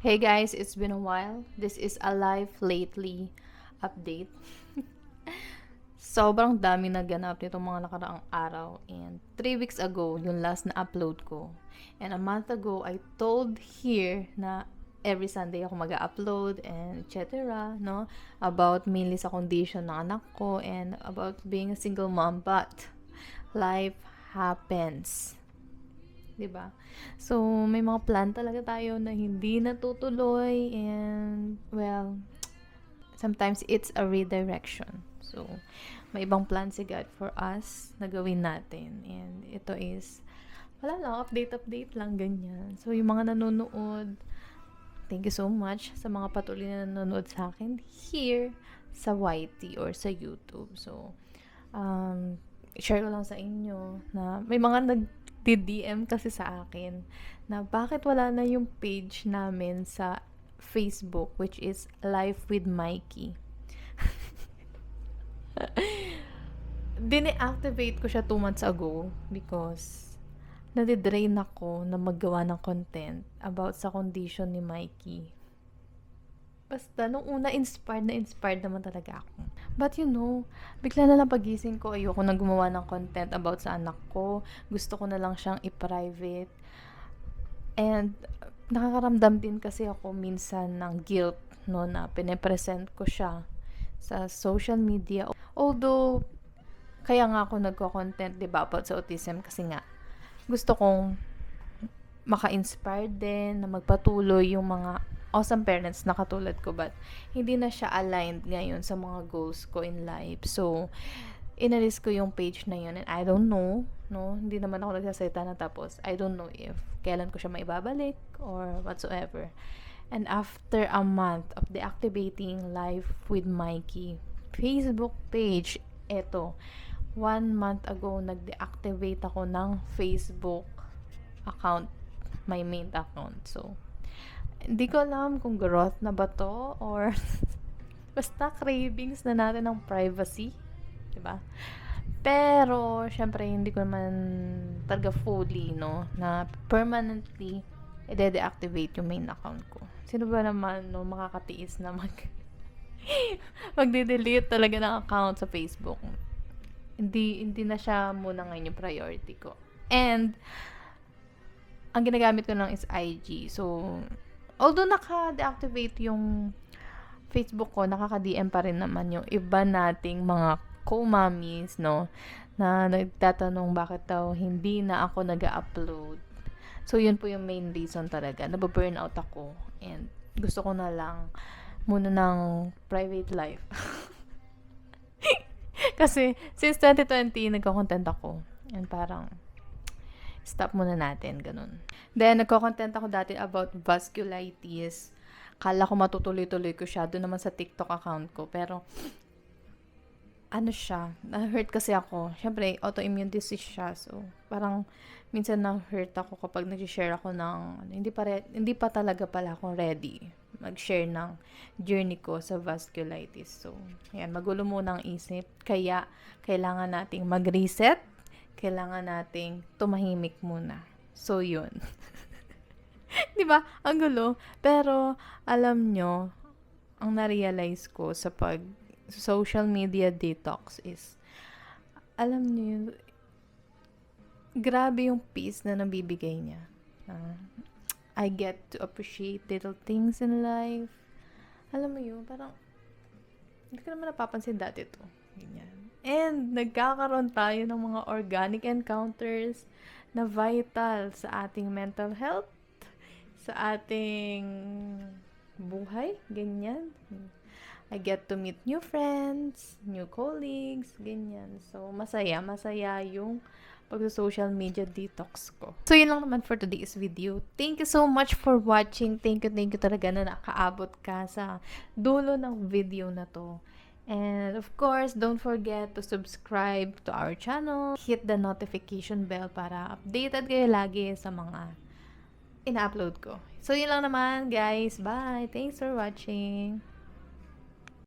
Hey guys, it's been a while. This is a live lately update. Sobrang dami naganap nitong mga nakaraang araw. And 3 weeks ago, yung last na upload ko. And a month ago, I told here na every Sunday ako mag-upload and etc. No? About mainly sa condition ng anak ko and about being a single mom. But life happens. 'Di ba? So, may mga plan talaga tayo na hindi natutuloy and well, sometimes it's a redirection. So, may ibang plan si God for us na gawin natin. And ito is wala lang, update lang ganyan. So, yung mga nanonood, thank you so much sa mga patuloy na nanonood sa akin here sa YT or sa YouTube. So, share ko lang sa inyo na may mga nag-DM kasi sa akin na bakit wala na yung page namin sa Facebook, which is Life with Mikey. Dine-activate ko siya 2 months ago because nadidrain ako na maggawa ng content about sa condition ni Mikey. Basta, nung una, inspired naman talaga ako. But you know, bigla na lang pagising ko, ayoko na gumawa ng content about sa anak ko. Gusto ko na lang siyang i-private. And, nakakaramdam din kasi ako minsan ng guilt, no, na pinapresent ko siya sa social media. Although, kaya nga ako nagko-content, diba, about sa autism kasi nga, gusto kong maka-inspire din na magpatuloy yung mga awesome parents na katulad ko, but hindi na siya aligned ngayon sa mga goals ko in life. So, inalis ko yung page na yun and I don't know, no? Hindi naman ako nagsasalita na tapos I don't know if kailan ko siya maibabalik or whatsoever. And after a month of deactivating Life with Mikey Facebook page, eto, 1 month ago, nag-deactivate ako ng Facebook account, my main account. So, hindi ko alam kung growth na ba to or basta cravings na natin ng privacy, 'di ba? Pero syempre hindi ko naman talaga fully, no, na permanently i-deactivate yung main account ko. Sino ba naman, no, makakatiis na magde-delete talaga ng account sa Facebook? Hindi na siya muna ngayon yung priority ko. And ang ginagamit ko lang is IG. So, although naka-deactivate yung Facebook ko, nakaka-DM pa rin naman yung iba nating mga co-mommies, no, na nagtatanong bakit daw hindi na ako nag-upload. So, yun po yung main reason talaga. Nababurnout ako and gusto ko na lang muna ng private life. Kasi, since 2020, nagko-content ako. And parang, stop muna natin, ganun. Then, nagko-content ako dati about vasculitis. Kala ko matutuloy-tuloy ko siya. Doon naman sa TikTok account ko. Pero, ano siya, na-hurt kasi ako. Siyempre, autoimmune disease siya. So, parang, minsan na-hurt ako kapag nag-share ako ng, hindi pa talaga pala ako ready mag-share ng journey ko sa vasculitis. So, ayan, magulo muna ang isip. Kaya, kailangan nating mag-reset. Kailangan nating tumahimik muna. So, yun. Di ba? Ang gulo. Pero, alam nyo, ang na-realize ko sa social media detox is, alam nyo, grabe yung peace na nabibigay niya. I get to appreciate little things in life. Alam mo yun, parang, hindi ko naman napapansin dati to. Ganyan. And, nagkakaroon tayo ng mga organic encounters na vital sa ating mental health, sa ating buhay, ganyan. I get to meet new friends, new colleagues, ganyan. So, masaya yung pag-social media detox ko. So, yun lang naman for today's video. Thank you so much for watching. Thank you talaga na nakaabot ka sa dulo ng video na to. And of course, don't forget to subscribe to our channel. Hit the notification bell para updated kayo lagi sa mga ina-upload ko. So, yun lang naman, guys. Bye! Thanks for watching!